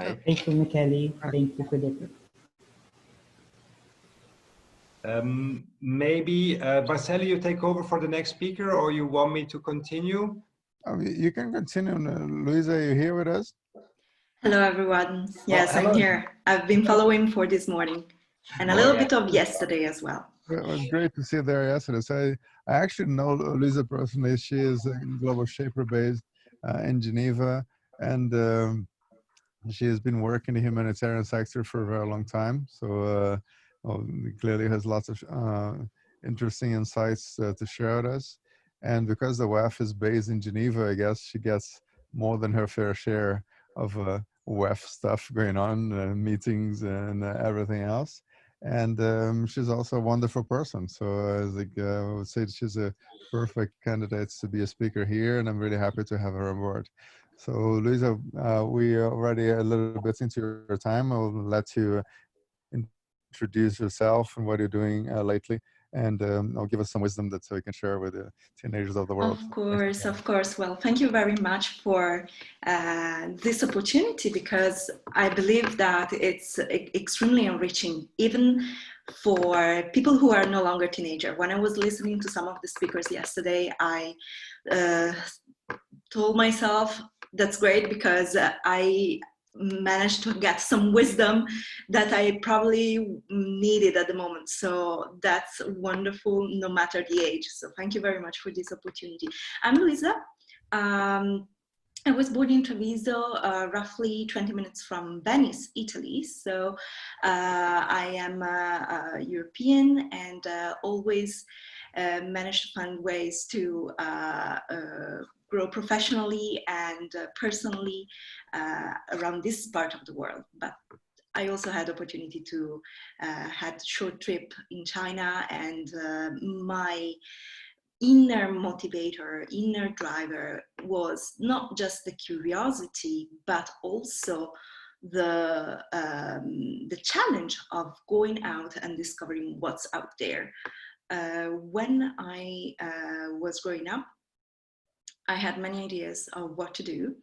Bye. Thank you, Michele. Thank you, Philip. Maybe Marcelo, you take over for the next speaker, or you want me to continue? You can continue. Luisa, are you here with us? Hello, everyone. Yes, I'm here. I've been following for this morning and a little bit of yesterday as well. It was great to see you there yesterday. So I actually know Luisa personally. She is a global shaper based in Geneva, and she has been working in the humanitarian sector for a very long time. So clearly has lots of interesting insights to share with us. And because the WEF is based in Geneva, I guess she gets more than her fair share of WEF stuff going on, meetings and everything else. And she's also a wonderful person. So I would say she's a perfect candidate to be a speaker here, and I'm really happy to have her on board. So Luisa, we are already a little bit into your time. I'll let you introduce yourself and what you're doing lately, and I'll give us some wisdom that so we can share with the teenagers of the world. Of course, of course. Well, thank you very much for this opportunity, because I believe that it's extremely enriching, even for people who are no longer teenager. When I was listening to some of the speakers yesterday, I told myself, that's great, because I managed to get some wisdom that I probably needed at the moment. So that's wonderful, no matter the age. So thank you very much for this opportunity. I'm Luisa. I was born in Treviso, roughly 20 minutes from Venice, Italy. So I am a European, and always managed to find ways to grow professionally and personally around this part of the world. But I also had opportunity to had short trip in China, and my inner motivator, inner driver was not just the curiosity, but also the challenge of going out and discovering what's out there. When I was growing up, I had many ideas of what to do.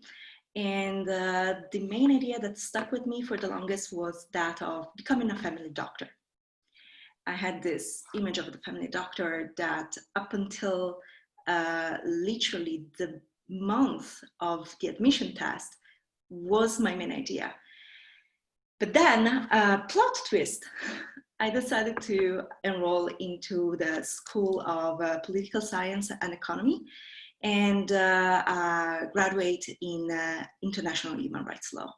And the main idea that stuck with me for the longest was that of becoming a family doctor. I had this image of the family doctor that up until literally the month of the admission test was my main idea. But then, plot twist, I decided to enroll into the School of Political Science and Economy, and graduate in international human rights law.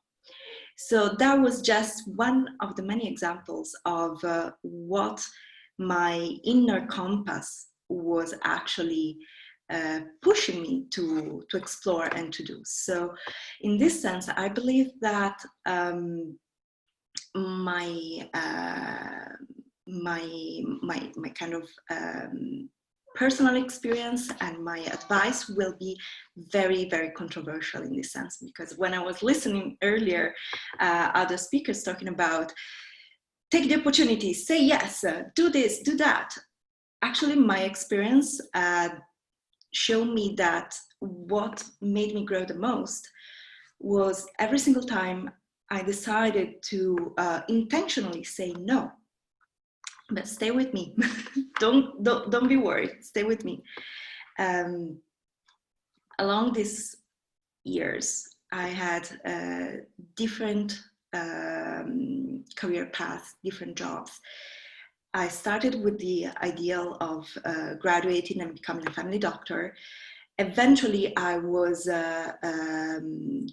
So that was just one of the many examples of what my inner compass was actually pushing me to explore and to do. So in this sense, I believe that my kind of personal experience and my advice will be very, very controversial in this sense, because when I was listening earlier, other speakers talking about take the opportunity, say yes, do this, do that. Actually, my experience showed me that what made me grow the most was every single time I decided to intentionally say no. But stay with me. don't be worried. Stay with me. Along these years, I had different career paths, different jobs. I started with the ideal of graduating and becoming a family doctor. Eventually, I was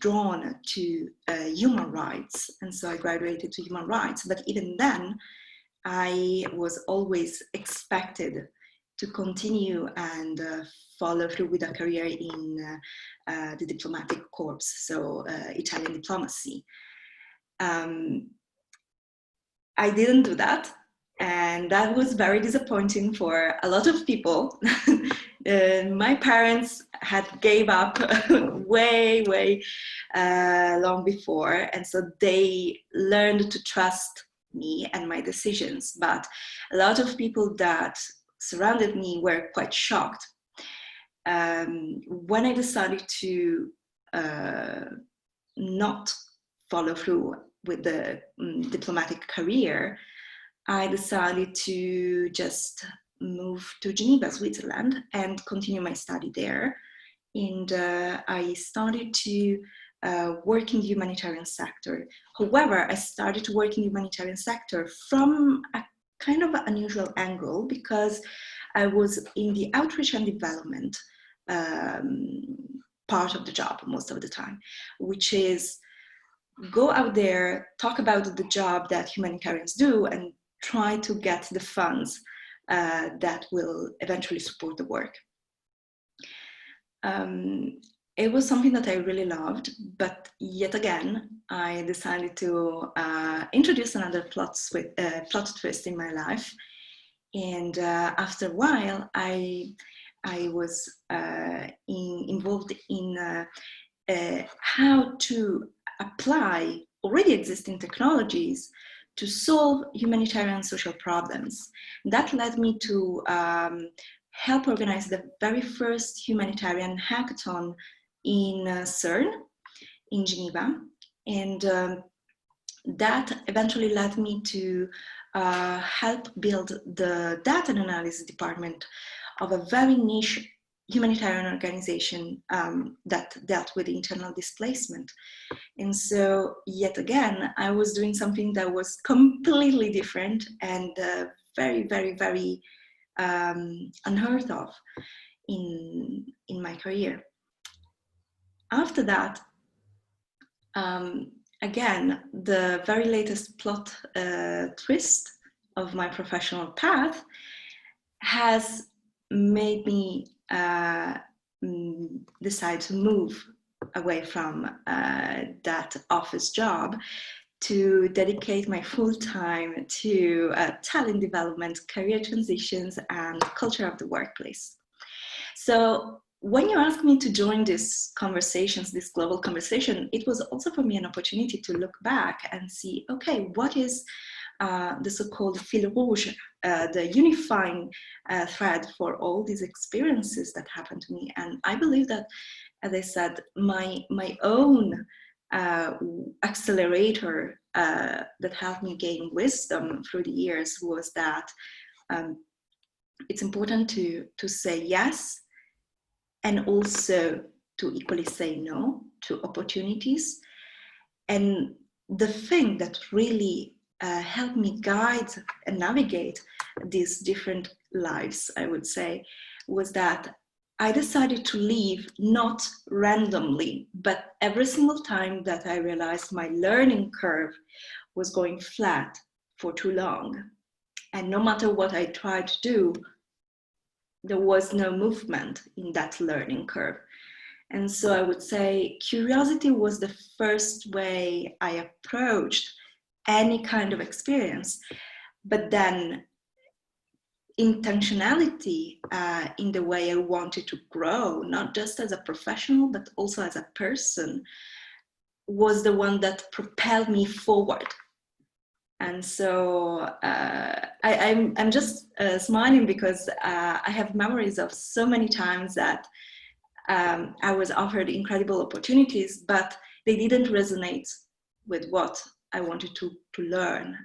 drawn to human rights, and so I graduated to human rights. But even then, I was always expected to continue and follow through with a career in the diplomatic corps, so Italian diplomacy. I didn't do that, and that was very disappointing for a lot of people. My parents had gave up way long before, and so they learned to trust me and my decisions, but a lot of people that surrounded me were quite shocked. When I decided to not follow through with the diplomatic career, I decided to just move to Geneva, Switzerland, and continue my study there. And I started to work in the humanitarian sector. However, I started to work in the humanitarian sector from a kind of unusual angle, because I was in the outreach and development part of the job most of the time, which is go out there, talk about the job that humanitarians do, and try to get the funds that will eventually support the work. It was something that I really loved, but yet again, I decided to introduce another plot twist in my life. And after a while, I was involved in how to apply already existing technologies to solve humanitarian social problems. That led me to help organize the very first humanitarian hackathon in CERN in Geneva. And that eventually led me to help build the data analysis department of a very niche humanitarian organization that dealt with internal displacement. And so, yet again, I was doing something that was completely different and very, very, very unheard of in my career. After that, again, the very latest plot twist of my professional path has made me decide to move away from that office job to dedicate my full time to talent development, career transitions, and culture of the workplace. So when you asked me to join these conversations, this global conversation, it was also for me an opportunity to look back and see, okay, what is the so-called fil rouge, the unifying thread for all these experiences that happened to me. And I believe that, as I said, my own accelerator that helped me gain wisdom through the years was that it's important to say yes, and also to equally say no to opportunities. And the thing that really helped me guide and navigate these different lives, I would say, was that I decided to leave not randomly, but every single time that I realized my learning curve was going flat for too long. And no matter what I tried to do, there was no movement in that learning curve. And so I would say curiosity was the first way I approached any kind of experience, but then intentionality in the way I wanted to grow, not just as a professional, but also as a person, was the one that propelled me forward. And so I'm just smiling because I have memories of so many times that I was offered incredible opportunities, but they didn't resonate with what I wanted to learn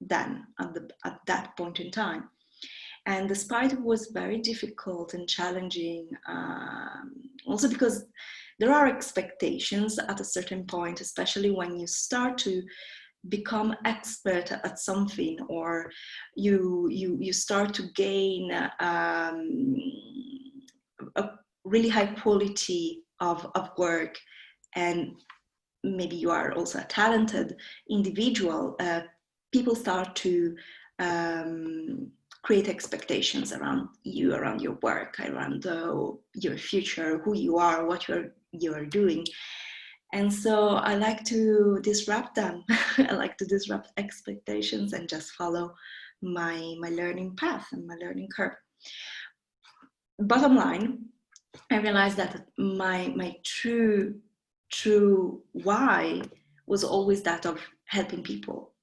then at that point in time. And despite it was very difficult and challenging, also because there are expectations at a certain point, especially when you start to become expert at something, or you start to gain a really high quality of work, and maybe you are also a talented individual, people start to create expectations around you, around your work, around your future, who you are, what you are doing. And so I like to disrupt them. I like to disrupt expectations and just follow my learning path and my learning curve. Bottom line, I realized that my true why was always that of helping people.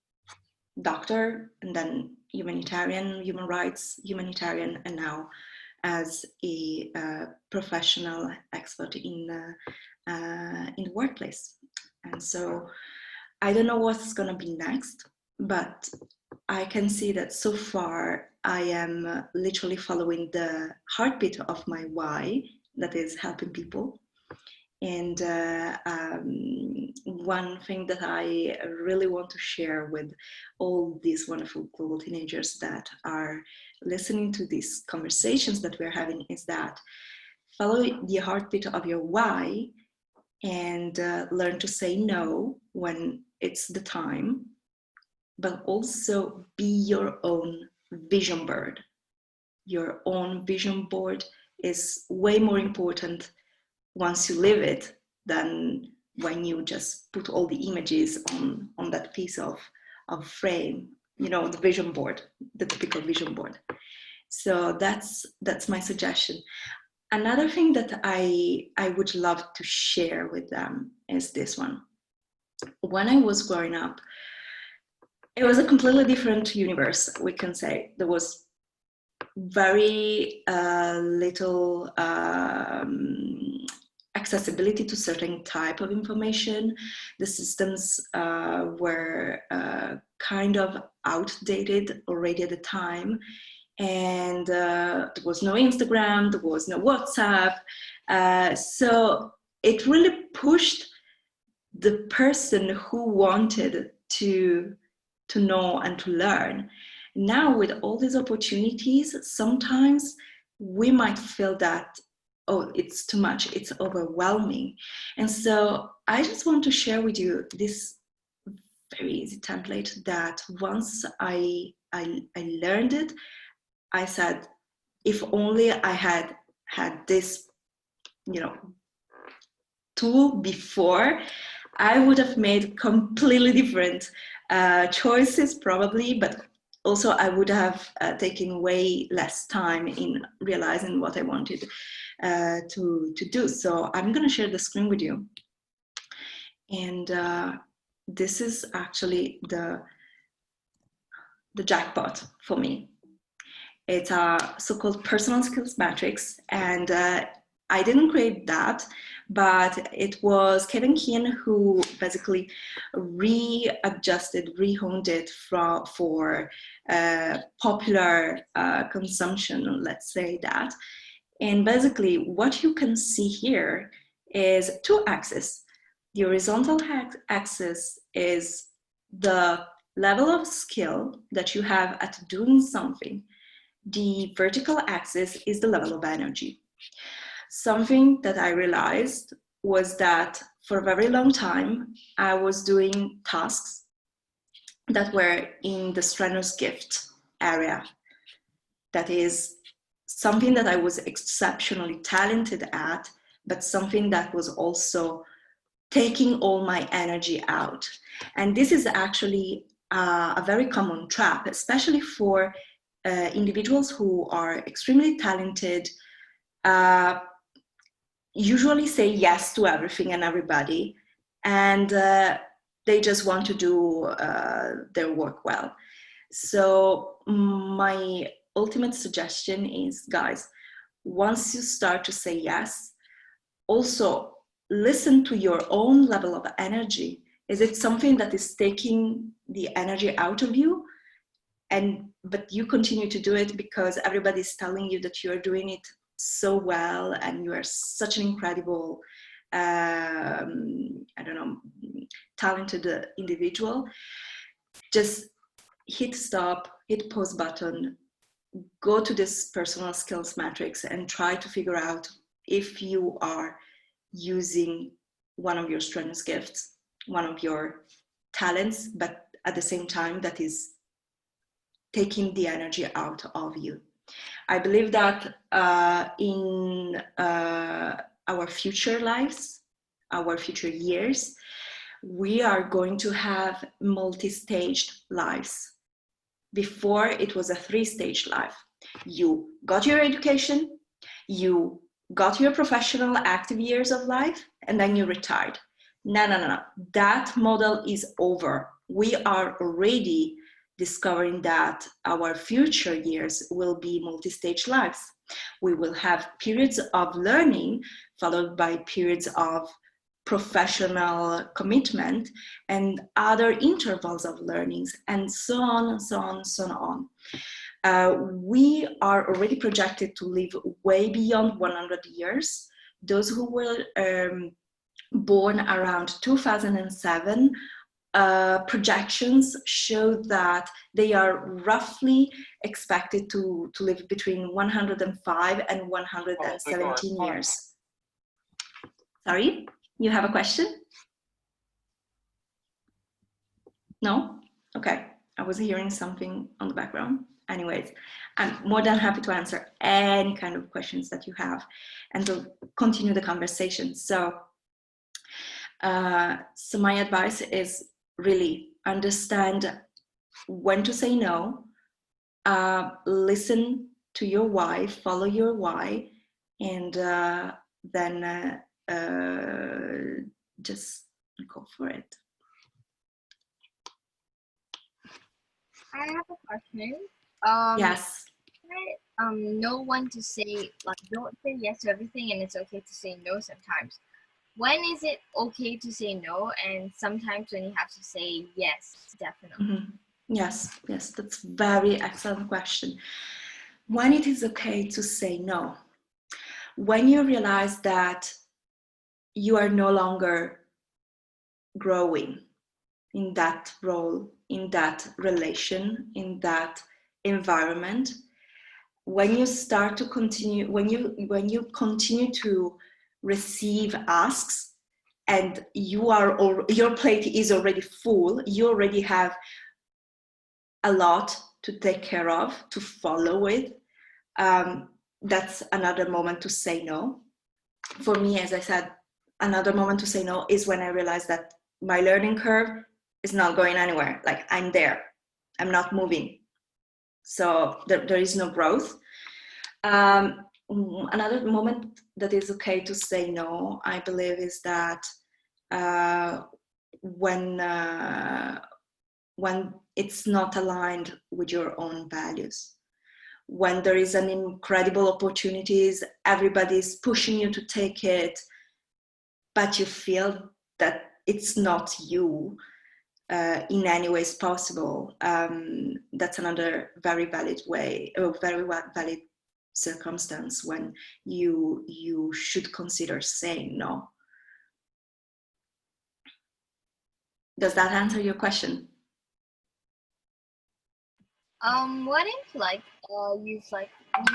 Doctor, and then humanitarian, human rights, humanitarian, and now as a professional expert in the workplace. And so I don't know what's gonna be next, but I can see that so far I am literally following the heartbeat of my why, that is helping people. And one thing that I really want to share with all these wonderful global teenagers that are listening to these conversations that we're having is that follow the heartbeat of your why and learn to say no when it's the time, but also be your own vision board. Your own vision board is way more important once you live it than when you just put all the images on that piece of frame, you know, the vision board, the typical vision board. So that's my suggestion. Another thing that I would love to share with them is this one. When I was growing up, it was a completely different universe, we can say. There was very little accessibility to certain type of information. The systems were kind of outdated already at the time. And there was no Instagram, there was no WhatsApp. So it really pushed the person who wanted to know and to learn. Now with all these opportunities, sometimes we might feel that, oh, it's too much, it's overwhelming. And so I just want to share with you this very easy template that once I learned it, I said, if only I had this, you know, tool before, I would have made completely different choices probably, but also I would have taken way less time in realizing what I wanted to do. So I'm going to share the screen with you. And this is actually the jackpot for me. It's a so-called personal skills matrix, and I didn't create that, but it was Kevin Keane who basically readjusted, rehoned it for popular consumption, let's say that. And basically what you can see here is two axes. The horizontal axis is the level of skill that you have at doing something. The vertical axis is the level of energy. Something that I realized was that for a very long time, I was doing tasks that were in the strenuous gift area. That is something that I was exceptionally talented at, but something that was also taking all my energy out. And this is actually a very common trap, especially for individuals who are extremely talented, usually say yes to everything and everybody, and they just want to do their work well. So my ultimate suggestion is, guys, once you start to say yes, also listen to your own level of energy. Is it something that is taking the energy out of you? But you continue to do it because everybody's telling you that you're doing it so well and you are such an incredible, I don't know, talented individual. Just hit stop, hit pause button, go to this personal skills matrix and try to figure out if you are using one of your strengths, gifts, one of your talents, but at the same time that is taking the energy out of you. I believe that in our future lives, our future years, we are going to have multi-staged lives. Before, it was a three-stage life. You got your education, you got your professional active years of life, and then you retired. No. That model is over. We are already discovering that our future years will be multi-stage lives. We will have periods of learning followed by periods of professional commitment and other intervals of learnings, and so on and so on and so on. We are already projected to live way beyond 100 years. Those who were born around 2007, projections show that they are roughly expected to live between 105 and 117 years. Sorry, you have a question? No? Okay, I was hearing something on the background. Anyways, I'm more than happy to answer any kind of questions that you have and to continue the conversation. So my advice is really understand when to say no, listen to your why, follow your why, and then just go for it. I have a question. Yes. Know when to say, like, don't say yes to everything, and it's okay to say no sometimes. When is it okay to say no, and sometimes when you have to say yes, definitely? Mm-hmm. Yes, that's very excellent question. When it is okay to say no, when you realize that you are no longer growing in that role, in that relation, in that environment, when you start to continue, when you continue to receive asks and your plate is already full, you already have a lot to take care of, to follow with, that's another moment to say no. For me, as I said, another moment to say no is when I realize that my learning curve is not going anywhere. Like, I'm there, I'm not moving. So there is no growth. Another moment that is okay to say no, I believe, is that when it's not aligned with your own values. When there is an incredible opportunities, everybody's pushing you to take it, but you feel that it's not you in any ways possible. That's another very valid way, or very valid circumstance when you should consider saying no. Does that answer your question? What if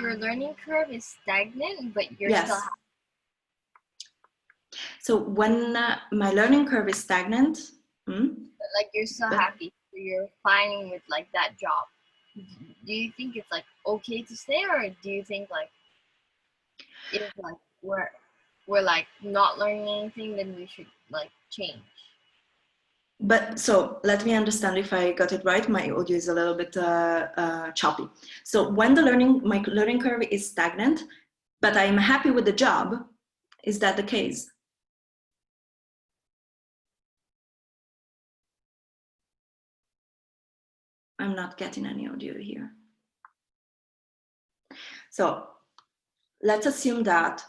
your learning curve is stagnant, but you're Yes. still So when my learning curve is stagnant, like you're still happy, so you're fine with like that job. Do you think it's like okay to stay, or do you think like if like we're like not learning anything, then we should like change? But so let me understand if I got it right. My audio is a little bit choppy. So when my learning curve is stagnant, but I'm happy with the job, is that the case? I'm not getting any audio here. So let's assume that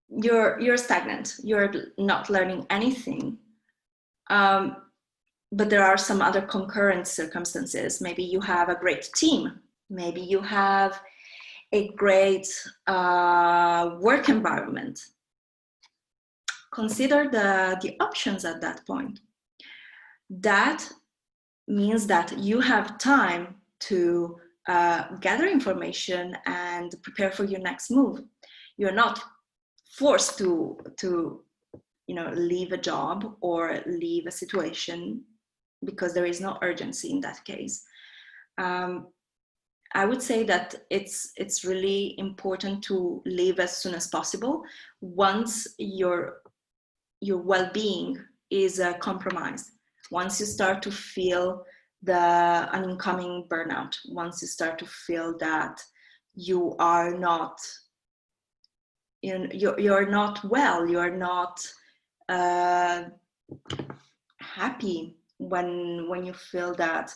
you're stagnant, you're not learning anything, but there are some other concurrent circumstances. Maybe you have a great team, maybe you have a great work environment. Consider the options at that point. That means that you have time to gather information and prepare for your next move. You're not forced to leave a job or leave a situation because there is no urgency in that case. I would say that it's really important to leave as soon as possible once your well-being is compromised. Once you start to feel an incoming burnout, once you start to feel that you are not, you're not well, you're not happy, when you feel that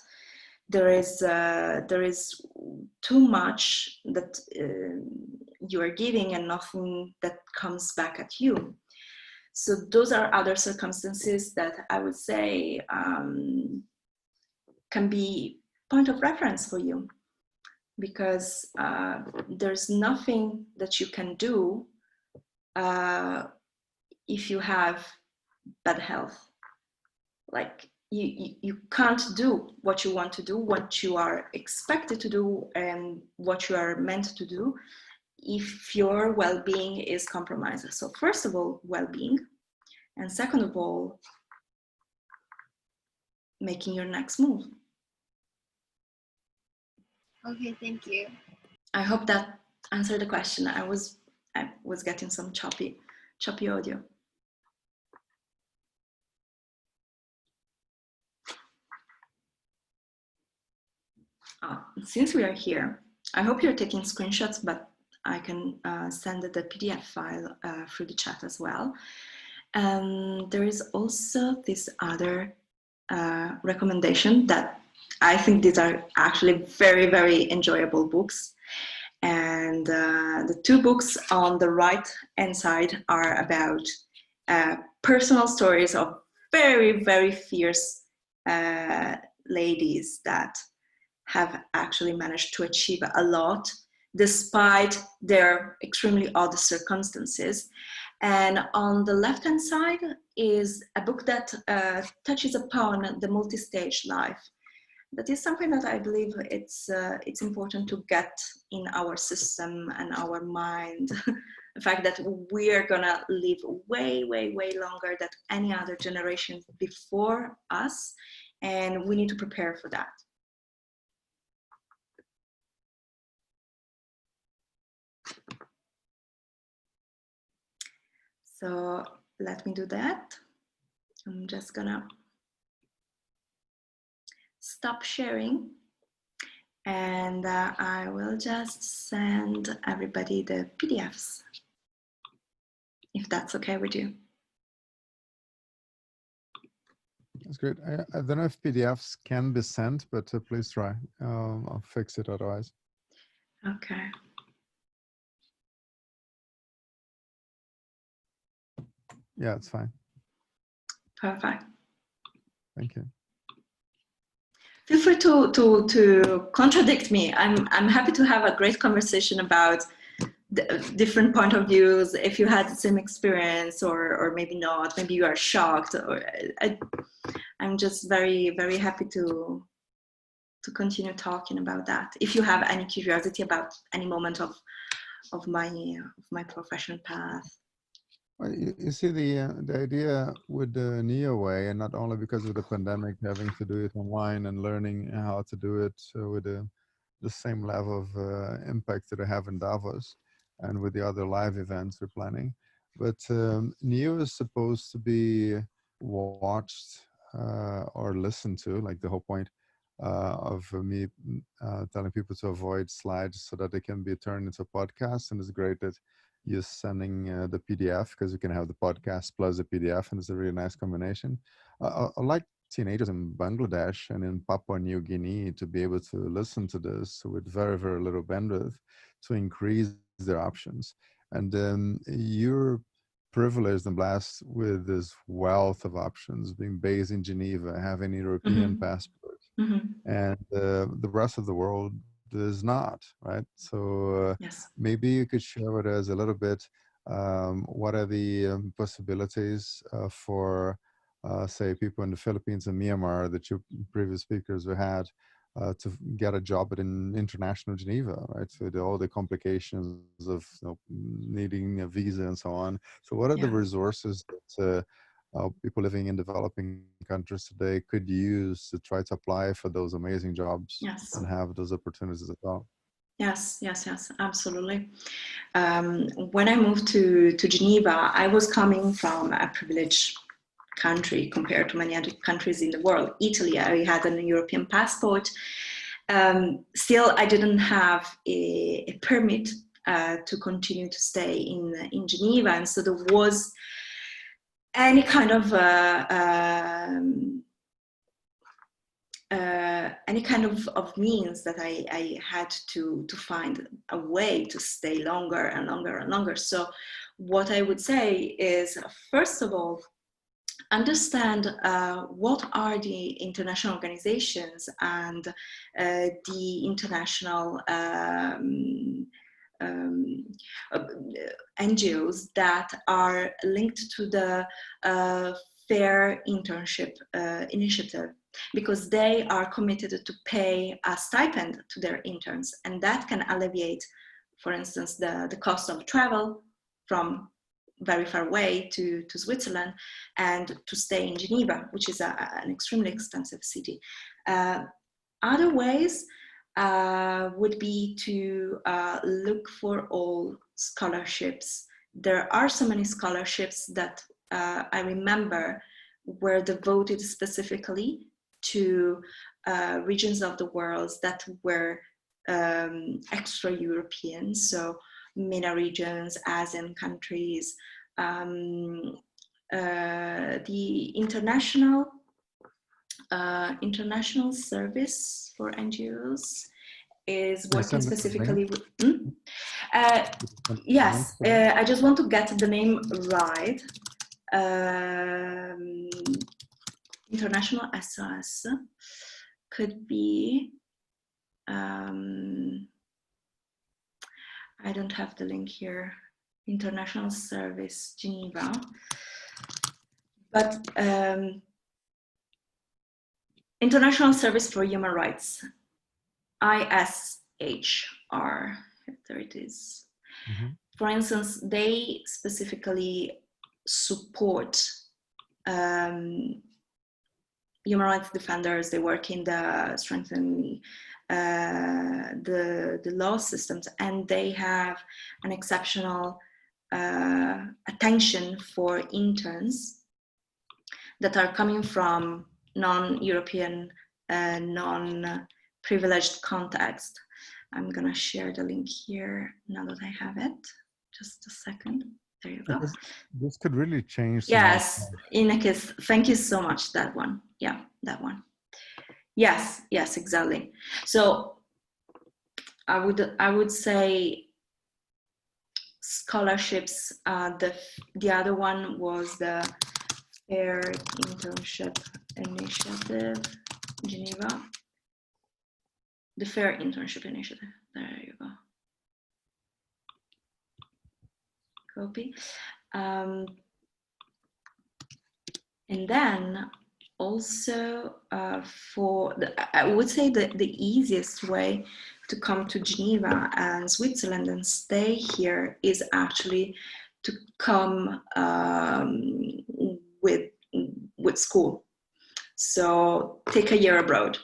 there is too much that you are giving and nothing that comes back at you. So those are other circumstances that I would say can be point of reference for you, because there's nothing that you can do if you have bad health. Like you can't do what you want to do, what you are expected to do, and what you are meant to do if your well-being is compromised. So first of all, well-being, and second of all, making your next move. Okay, thank you. I hope that answered the question. I was getting some choppy audio. Since we are here, I hope you're taking screenshots, but I can send the PDF file through the chat as well. There is also this other recommendation that I think these are actually very, very enjoyable books. And the two books on the right-hand side are about personal stories of very, very fierce ladies that have actually managed to achieve a lot despite their extremely odd circumstances. And on the left-hand side is a book that touches upon the multi-stage life. That is something that I believe it's important to get in our system and our mind. The fact that we are gonna live way, way, way longer than any other generation before us, and we need to prepare for that. So let me do that. I'm just gonna stop sharing, and I will just send everybody the PDFs, if that's okay with you. That's great. I don't know if PDFs can be sent, but please try. I'll fix it otherwise. Okay. Yeah, it's fine. Perfect. Thank you. Feel free to contradict me. I'm happy to have a great conversation about the different point of views. If you had the same experience, or maybe not, maybe you are shocked. Or I'm just very, very happy to continue talking about that. If you have any curiosity about any moment of my professional path. Well, you see, the idea with the NEO way, and not only because of the pandemic, having to do it online and learning how to do it with the same level of impact that I have in Davos and with the other live events we're planning. But NEO is supposed to be watched or listened to, like the whole point of me telling people to avoid slides so that they can be turned into a podcast. And it's great that you're sending the PDF, because you can have the podcast plus the PDF, and it's a really nice combination. I like teenagers in Bangladesh and in Papua New Guinea to be able to listen to this with very, very little bandwidth to increase their options. And you're privileged and blessed with this wealth of options, being based in Geneva, having a European passport, and the rest of the world is not, right? So Yes. maybe you could share with us a little bit what are the possibilities for say people in the Philippines and Myanmar that your previous speakers had to get a job at an international Geneva, right? So all the complications of needing a visa and so on. So what are the resources that people living in developing countries today could use to try to apply for those amazing jobs and have those opportunities as well? Yes, absolutely. When I moved to Geneva, I was coming from a privileged country compared to many other countries in the world. Italy, I had an European passport. Still, I didn't have a permit to continue to stay in Geneva, and so there was any kind of any kind of means that I had to find a way to stay longer and longer and longer. So what I would say is, first of all, understand what are the international organizations and the international NGOs that are linked to the Fair Internship Initiative, because they are committed to pay a stipend to their interns, and that can alleviate, for instance, the cost of travel from very far away to Switzerland and to stay in Geneva, which is an extremely expensive city. Other ways would be to look for all scholarships. There are so many scholarships that I remember were devoted specifically to regions of the world that were extra-European, so MENA regions, ASEAN countries. The international service for NGOs is working specifically with, yes, I just want to get the name right. International SOS could be, I don't have the link here, International Service Geneva, but International Service for Human Rights, ISHR, there it is. Mm-hmm. For instance, they specifically support human rights defenders. They work in the strengthening the law systems, and they have an exceptional attention for interns that are coming from non-European, non-privileged context. I'm gonna share the link here now that I have it. Just a second. There you go. This could really change. Yes, Inekis, thank you so much. That one. Yeah, that one. Yes, yes, exactly. So I would say scholarships. The other one was the Fair Internship Initiative, Geneva. The Fair Internship Initiative. There you go. Copy. And then also for I would say the easiest way to come to Geneva and Switzerland and stay here is actually to come with school. So take a year abroad.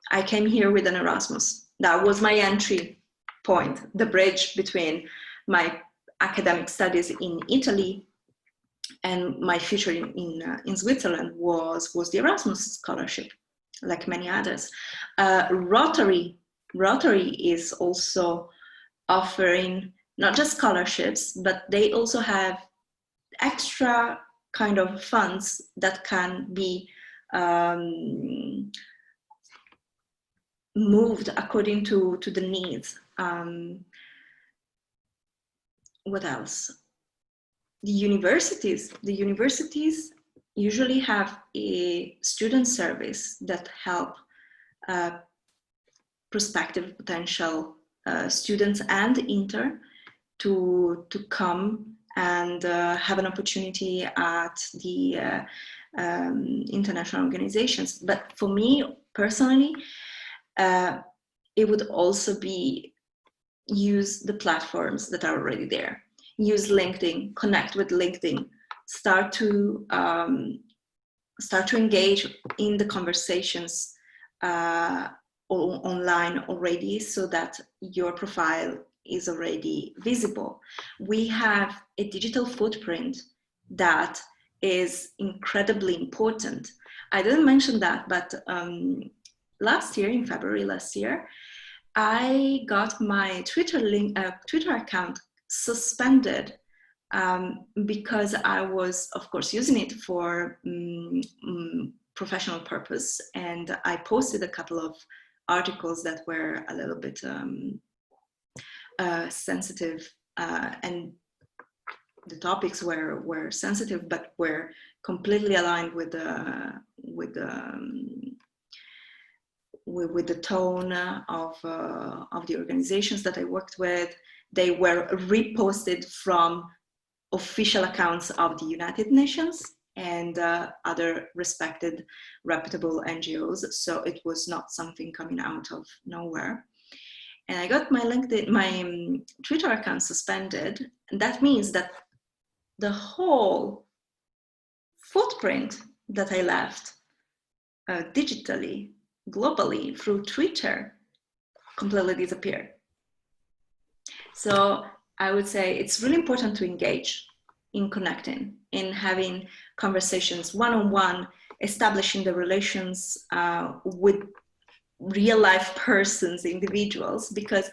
I came here with an Erasmus. That was my entry point, the bridge between my academic studies in Italy and my future in Switzerland was the Erasmus scholarship, like many others. Rotary is also offering not just scholarships, but they also have extra kind of funds that can be moved according to the needs. What else? The universities usually have a student service that help prospective potential students and intern to come and have an opportunity at the international organizations. But for me personally, it would also be use the platforms that are already there. Use LinkedIn, connect with LinkedIn, start to engage in the conversations online already, so that your profile is already visible. We have a digital footprint that is incredibly important. I didn't mention that, but last year, in February last year, I got my Twitter account suspended because I was, of course, using it for professional purpose, and I posted a couple of articles that were a little bit sensitive, and the topics were sensitive, but were completely aligned with the tone of the organizations that I worked with. They were reposted from official accounts of the United Nations and other respected, reputable NGOs. So it was not something coming out of nowhere. And I got my Twitter account suspended. And that means that the whole footprint that I left digitally, globally, through Twitter, completely disappeared. So I would say it's really important to engage in connecting, in having conversations one-on-one, establishing the relations with real life persons, individuals, because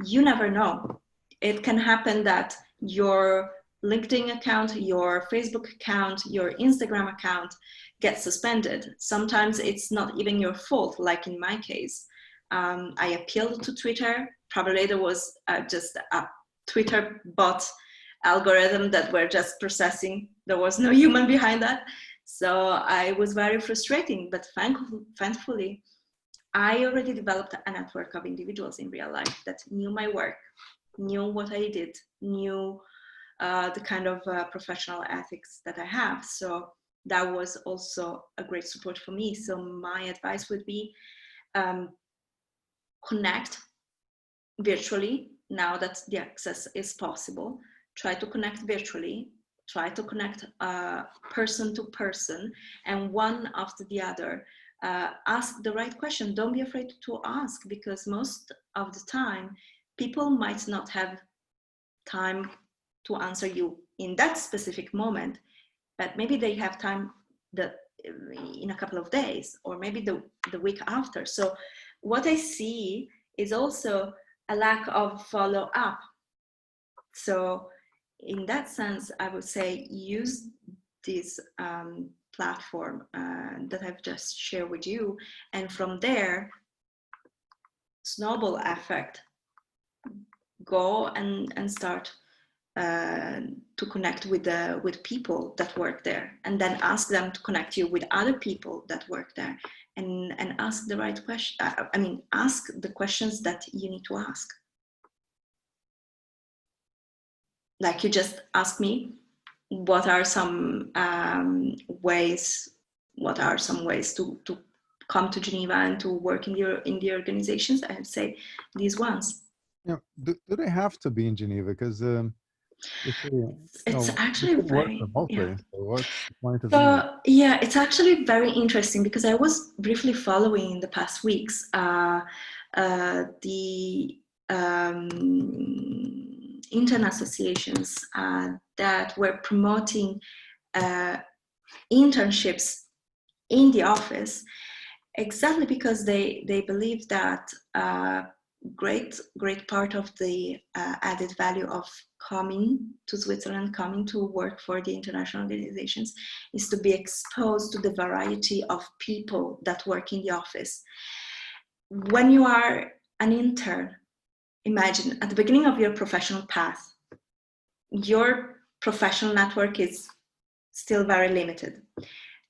you never know. It can happen that your LinkedIn account, your Facebook account, your Instagram account gets suspended. Sometimes it's not even your fault, like in my case. I appealed to Twitter. Probably there was just a Twitter bot algorithm that were just processing. There was no human behind that. So I was very frustrating, but thankfully, I already developed a network of individuals in real life that knew my work, knew what I did, knew the kind of professional ethics that I have. So that was also a great support for me. So my advice would be connect virtually now that the access is possible. Try to connect virtually, try to connect person to person, and one after the other. Ask the right question. Don't be afraid to ask, because most of the time people might not have time to answer you in that specific moment, but maybe they have time in a couple of days, or maybe the week after. So what I see is also a lack of follow-up. So in that sense, I would say use this platform that I've just shared with you, and from there, snowball effect, go and start to connect with people that work there, and then ask them to connect you with other people that work there, and ask the right question. I mean, ask the questions that you need to ask. Like you just asked me, what are some ways to come to Geneva and to work in the organizations? I would say these ones. Yeah. Do they have to be in Geneva? Because it's actually very remotely. yeah. So what's the point of So yeah, it's actually very interesting, because I was briefly following in the past weeks the internal associations that were promoting internships in the office, exactly because they believe that great part of the added value of coming to Switzerland, coming to work for the international organizations, is to be exposed to the variety of people that work in the office. When you are an intern, imagine at the beginning of your professional path, your professional network is still very limited.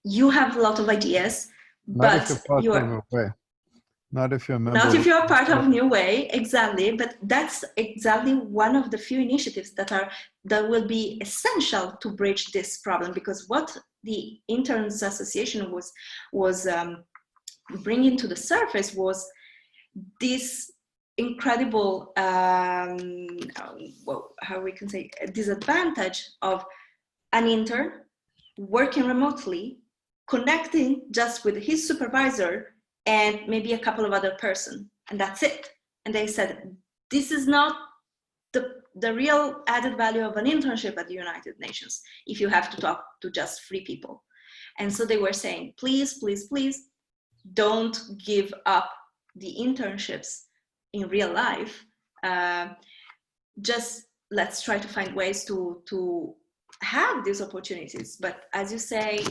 You have a lot of ideas, but not if you're a member. Not if you're part of New Way, exactly. But that's exactly one of the few initiatives that will be essential to bridge this problem, because what the Interns Association was bringing to the surface was this incredible, how we can say, disadvantage of an intern working remotely, connecting just with his supervisor and maybe a couple of other person, and that's it. And they said, this is not the real added value of an internship at the United Nations if you have to talk to just 3 people. And so they were saying, please, please, please don't give up the internships in real life. Just let's try to find ways to have these opportunities. But as you say,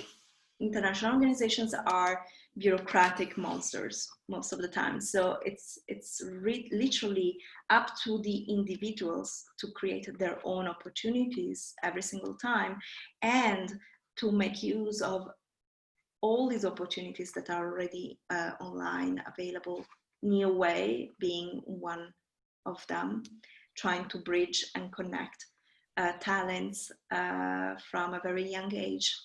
international organizations are bureaucratic monsters most of the time. So it's literally up to the individuals to create their own opportunities every single time, and to make use of all these opportunities that are already online available. New Way being one of them, trying to bridge and connect talents from a very young age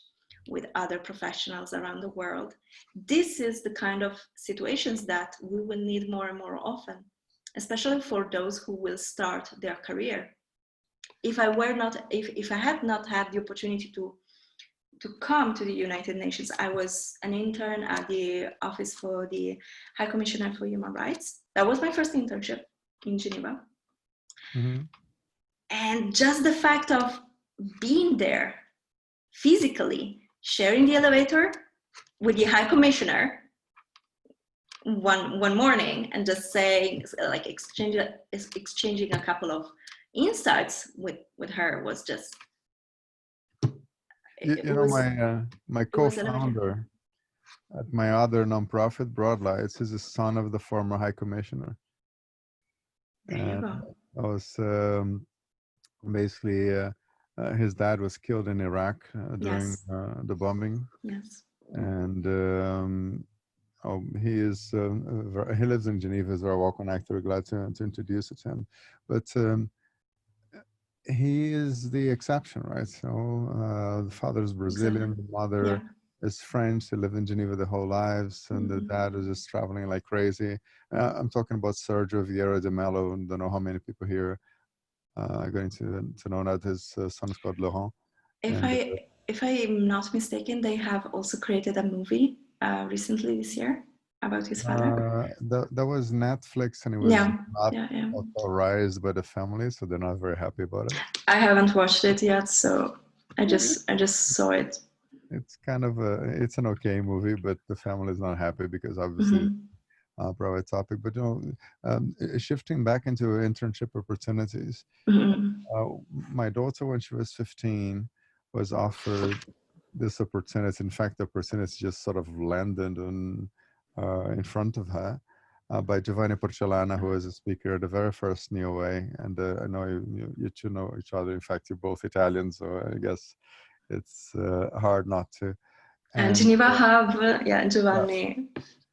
with other professionals around the world. This is the kind of situations that we will need more and more often, especially for those who will start their career. If I had not had the opportunity to come to the United Nations, I was an intern at the Office for the High Commissioner for Human Rights. That was my first internship in Geneva. Mm-hmm. And just the fact of being there physically, sharing the elevator with the High Commissioner one morning, and just saying, like, exchanging a couple of insights with her was just, my co-founder at my other nonprofit, Broadlights, is the son of the former High Commissioner. There you go. I was basically his dad was killed in Iraq during Yes. the bombing. Yes. And he lives in Geneva. He's very well connected. Glad to introduce it to him. But he is the exception, right? So the father is Brazilian, Exactly. the mother is French. They lived in Geneva their whole lives, and the dad is just traveling like crazy. I'm talking about Sergio Vieira de Mello. I don't know how many people here are going to know that his son is called Laurent. If I'm not mistaken, they have also created a movie recently this year about his father. That was Netflix, and it was not authorized by the family, so they're not very happy about it. I haven't watched it yet, so I just saw it. It's kind of it's an okay movie, but the family is not happy because obviously private topic. But shifting back into internship opportunities, my daughter, when she was 15, was offered this opportunity. In fact, the opportunity just sort of landed in front of her by Giovanni Porcellana, who was a speaker at the very first NEOA. And I know you two know each other. In fact, you're both Italian, so I guess it's hard not to. And Geneva Hub, Giovanni.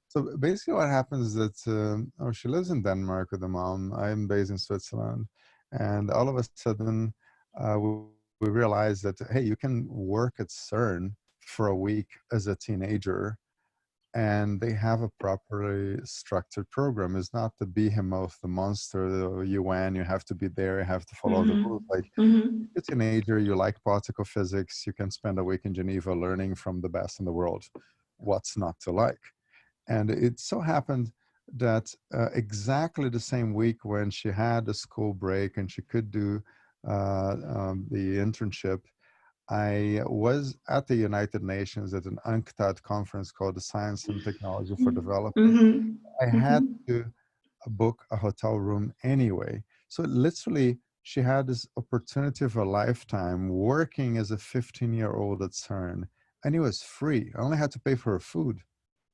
So basically what happens is that she lives in Denmark with the mom. I'm based in Switzerland. And all of a sudden, we realized that, hey, you can work at CERN for a week as a teenager, and they have a properly structured program. It's not the behemoth, the monster, the UN, you have to be there, you have to follow the rules. Like, you're a teenager, you like particle physics, you can spend a week in Geneva learning from the best in the world. What's not to like? And it so happened that exactly the same week when she had a school break and she could do the internship, I was at the United Nations at an UNCTAD conference called the Science and Technology for Development. I had to book a hotel room anyway. So literally, she had this opportunity of a lifetime working as a 15-year-old at CERN, and it was free. I only had to pay for her food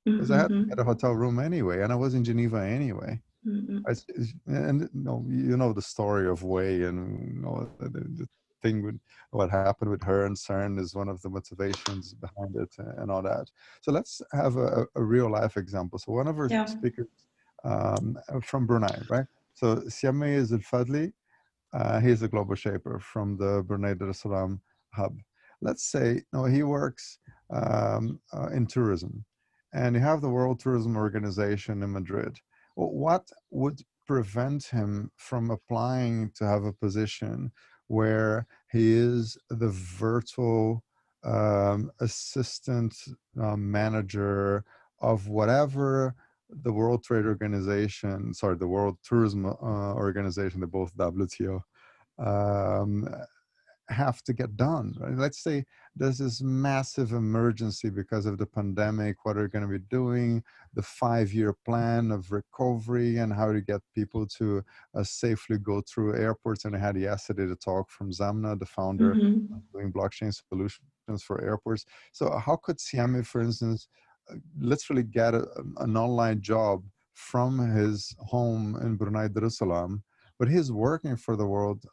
because I had to get a hotel room anyway, and I was in Geneva anyway. And you know the story of Wei, and the thing with what happened with her and CERN is one of the motivations behind it and all that. So let's have a real life example. So one of our speakers from Brunei, right? So Siameh is al-Fadli. He's a global shaper from the Brunei Dar es Salaam hub. Let's say he works in tourism, and you have the World Tourism Organization in Madrid. Well, what would prevent him from applying to have a position where he is the virtual assistant manager of whatever the World Trade Organization, the World Tourism Organization, they're both WTO, have to get done, right? Let's say there's this massive emergency because of the pandemic, what are you going to be doing, the 5-year plan of recovery and how to get people to safely go through airports. And I had yesterday the talk from Zamna, the founder doing blockchain solutions for airports. So how could Siame, for instance, literally get an online job from his home in Brunei Darussalam, but he's working for the World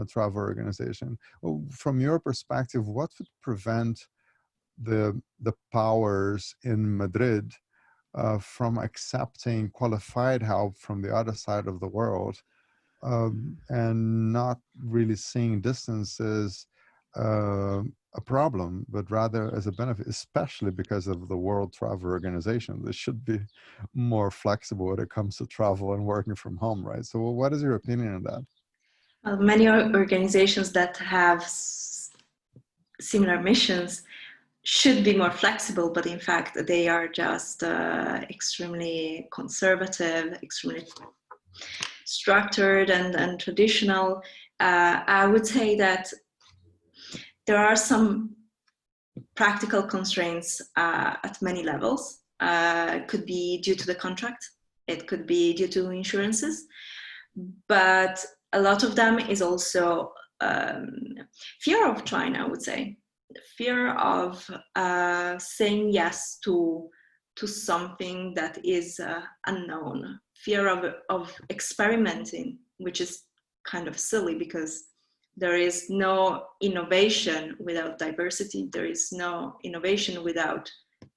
Travel Organization? Well, from your perspective, what would prevent the powers in Madrid from accepting qualified help from the other side of the world and not really seeing distance as a problem, but rather as a benefit, especially because of the World Travel Organization? They should be more flexible when it comes to travel and working from home, right? So what is your opinion on that? Many organizations that have similar missions should be more flexible, but in fact they are just extremely conservative, extremely structured and traditional. I would say that there are some practical constraints at many levels. It could be due to the contract, it could be due to insurances, but a lot of them is also fear of trying, I would say. Fear of saying yes to something that is unknown, fear of experimenting, which is kind of silly because there is no innovation without diversity. There is no innovation without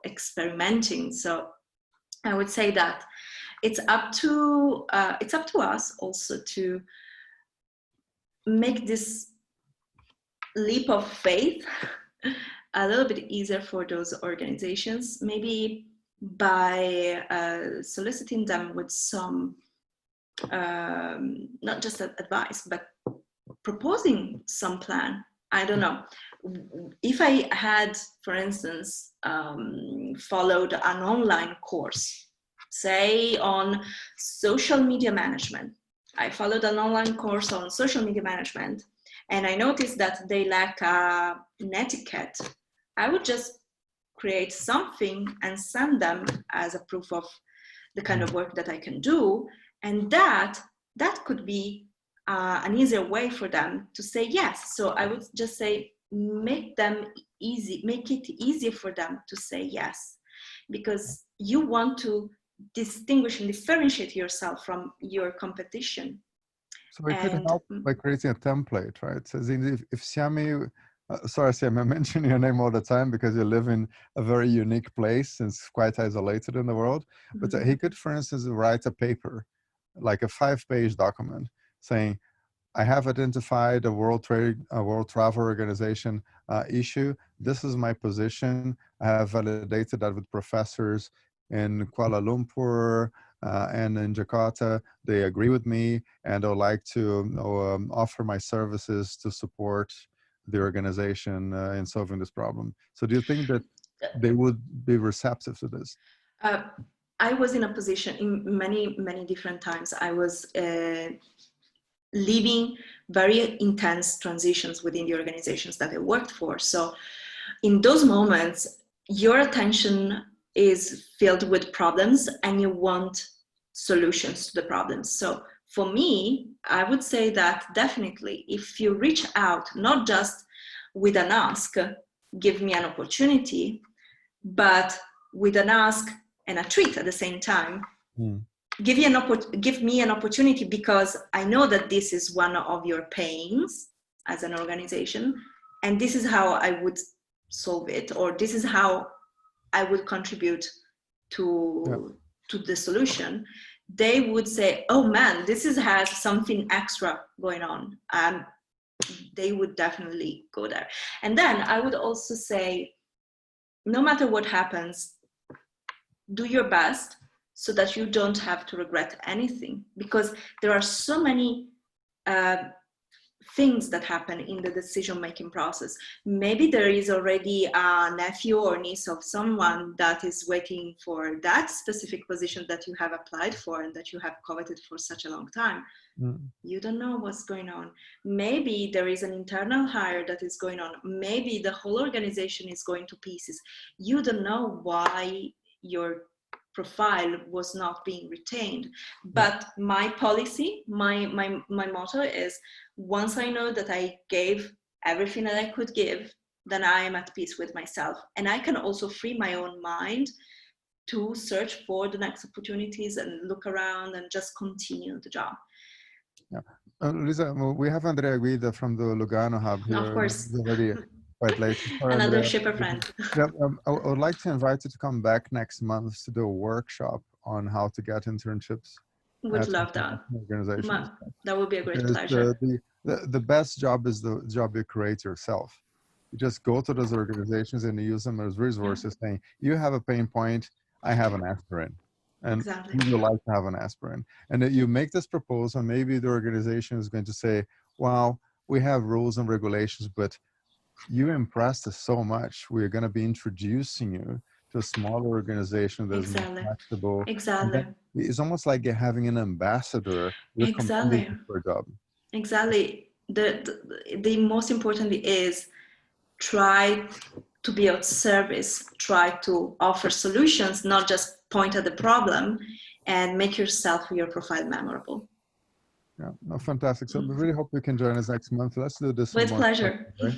experimenting. So I would say that it's up to us also to make this leap of faith a little bit easier for those organizations, maybe by soliciting them with some not just advice, but proposing some plan. I don't know. If I had, for instance, followed an online course, say on social media management, I followed an online course on social media management, and I noticed that they lack an etiquette, I would just create something and send them as a proof of the kind of work that I can do, and that could be an easier way for them to say yes. So I would just say, make it easy for them to say yes, because you want to distinguish and differentiate yourself from your competition. So we could help by creating a template, right? So if Siame, sorry Siame, I mention your name all the time because you live in a very unique place and it's quite isolated in the world, but he could, for instance, write a paper, like a 5-page document saying, I have identified a World Travel Organization issue. This is my position. I have validated that with professors in Kuala Lumpur and in Jakarta. They agree with me, and I'd like to offer my services to support the organization in solving this problem. So do you think that they would be receptive to this? I was in a position in many different times. I was living very intense transitions within the organizations that I worked for. So in those moments, your attention is filled with problems and you want solutions to the problems. So for me, I would say that definitely if you reach out, not just with an ask, give me an opportunity, but with an ask and a treat at the same time, give me an opportunity, because I know that this is one of your pains as an organization, and this is how I would solve it, or this is how I would contribute to the solution. They would say, oh man, this has something extra going on. They would definitely go there. And then I would also say, no matter what happens, do your best so that you don't have to regret anything, because there are so many things that happen in the decision-making process. Maybe there is already a nephew or niece of someone that is waiting for that specific position that you have applied for and that you have coveted for such a long time. You don't know what's going on. Maybe there is an internal hire that is going on. Maybe the whole organization is going to pieces. You don't know why your profile was not being retained. But my policy, my motto is, once I know that I gave everything that I could give, then I am at peace with myself. And I can also free my own mind to search for the next opportunities and look around and just continue the job. Yeah. Luisa, we have Andrea Guida from the Lugano Hub here. Of course. It's already quite late. Another shipper friend. Yeah, I would like to invite you to come back next month to do a workshop on how to get internships. Would love that. Organizations. That would be a great pleasure. The best job is the job you create yourself. You just go to those organizations and you use them as resources, saying, you have a pain point, I have an aspirin. And you would like to have an aspirin. And that you make this proposal, maybe the organization is going to say, well, we have rules and regulations, but you impressed us so much. We're going to be introducing you to a smaller organization that's more flexible. Exactly. It's almost like you're having an ambassador with for a job. Exactly. The most importantly is try to be of service, try to offer solutions, not just point at the problem, and make yourself, your profile memorable. Yeah, no, fantastic. So we really hope you can join us next month. Let's do this. With pleasure. Right?